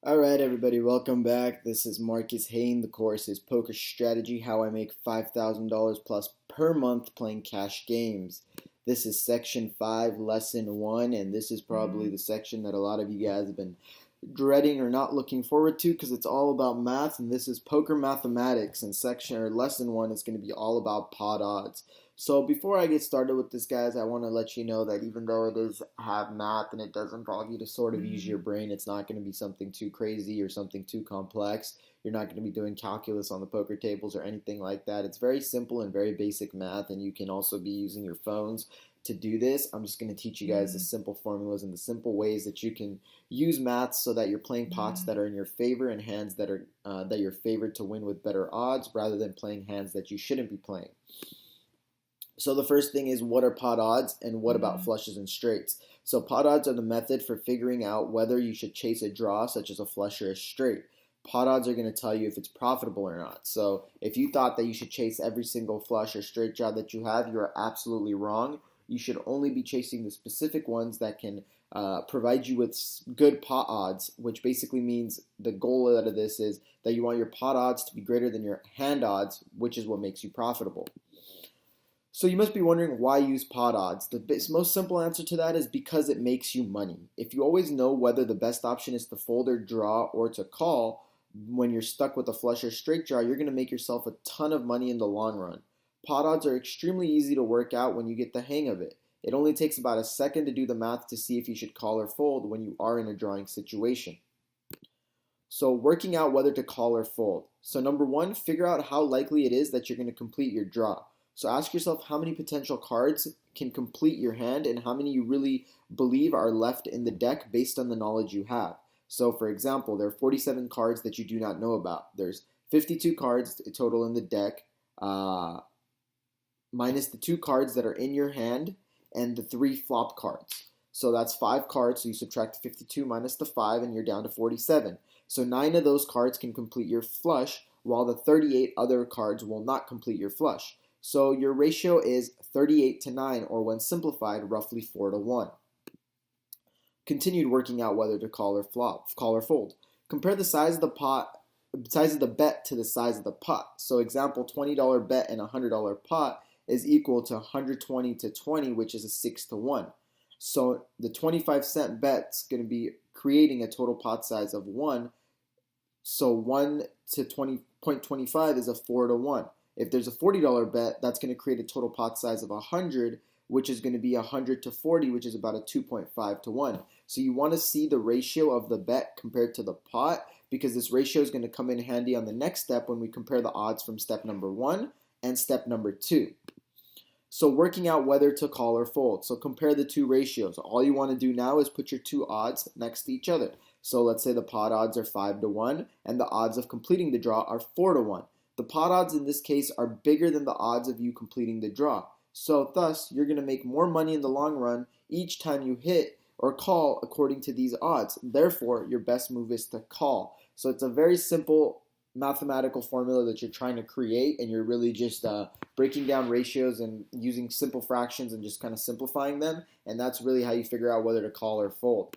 Alright everybody, welcome back. This is Marcus Hain. The course is Poker Strategy, how I make $5,000 plus per month playing cash games. This is section 5, lesson 1, and this is probably the section that a lot of you guys have been dreading or not looking forward to because it's all about math, and this is poker mathematics, and section or lesson 1 is going to be all about pot odds. So before I get started with this, guys, I want to let you know that even though it does have math and it does involve you to sort of use your brain, it's not going to be something too crazy or something too complex. You're not going to be doing calculus on the poker tables or anything like that. It's very simple and very basic math, and you can also be using your phones to do this. I'm just going to teach you guys the simple formulas and the simple ways that you can use math so that you're playing pots that are in your favor and hands that are that you're favored to win with better odds rather than playing hands that you shouldn't be playing. So the first thing is, what are pot odds and what about flushes and straights? So pot odds are the method for figuring out whether you should chase a draw such as a flush or a straight. Pot odds are going to tell you if it's profitable or not. So if you thought that you should chase every single flush or straight draw that you have, you are absolutely wrong. You should only be chasing the specific ones that can provide you with good pot odds, which basically means the goal out of this is that you want your pot odds to be greater than your hand odds, which is what makes you profitable. So you must be wondering, why use pot odds? The most simple answer to that is because it makes you money. If you always know whether the best option is to fold or draw or to call when you're stuck with a flush or straight draw, you're going to make yourself a ton of money in the long run. Pot odds are extremely easy to work out when you get the hang of it. It only takes about a second to do the math to see if you should call or fold when you are in a drawing situation. So working out whether to call or fold. So number one, figure out how likely it is that you're going to complete your draw. So ask yourself how many potential cards can complete your hand and how many you really believe are left in the deck based on the knowledge you have. So for example, there are 47 cards that you do not know about. There's 52 cards total in the deck, minus the 2 cards that are in your hand and the 3 flop cards. So that's 5 cards, so you subtract 52 minus the 5 and you're down to 47. So 9 of those cards can complete your flush, while the 38 other cards will not complete your flush. So your ratio is 38 to 9, or when simplified, roughly 4 to 1. Continued working out whether to call or fold. Compare the size of the bet to the size of the pot. So example, $20 bet and a $100 pot is equal to 120 to 20, which is a 6 to 1. So the 25-cent bet's going to be creating a total pot size of 1. So 1 to 20.25 is a 4 to 1. If there's a $40 bet, that's going to create a total pot size of 100, which is going to be 100 to 40, which is about a 2.5 to 1. So you want to see the ratio of the bet compared to the pot, because this ratio is going to come in handy on the next step when we compare the odds from step number 1 and step number 2. So working out whether to call or fold. So compare the two ratios. All you want to do now is put your two odds next to each other. So let's say the pot odds are 5 to 1 and the odds of completing the draw are 4 to 1. The pot odds in this case are bigger than the odds of you completing the draw. So thus, you're going to make more money in the long run each time you hit or call according to these odds. Therefore, your best move is to call. So it's a very simple mathematical formula that you're trying to create, and you're really just breaking down ratios and using simple fractions and just kind of simplifying them, and that's really how you figure out whether to call or fold.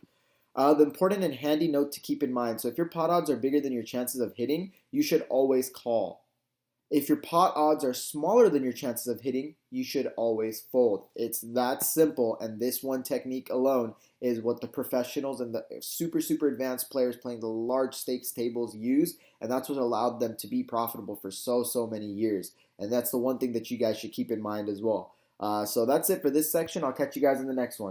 The important and handy note to keep in mind, so if your pot odds are bigger than your chances of hitting, you should always call. If your pot odds are smaller than your chances of hitting, you should always fold. It's that simple, and this one technique alone is what the professionals and the super advanced players playing the large stakes tables use, and that's what allowed them to be profitable for so many years. And that's the one thing that you guys should keep in mind as well. So that's it for this section. I'll catch you guys in the next one.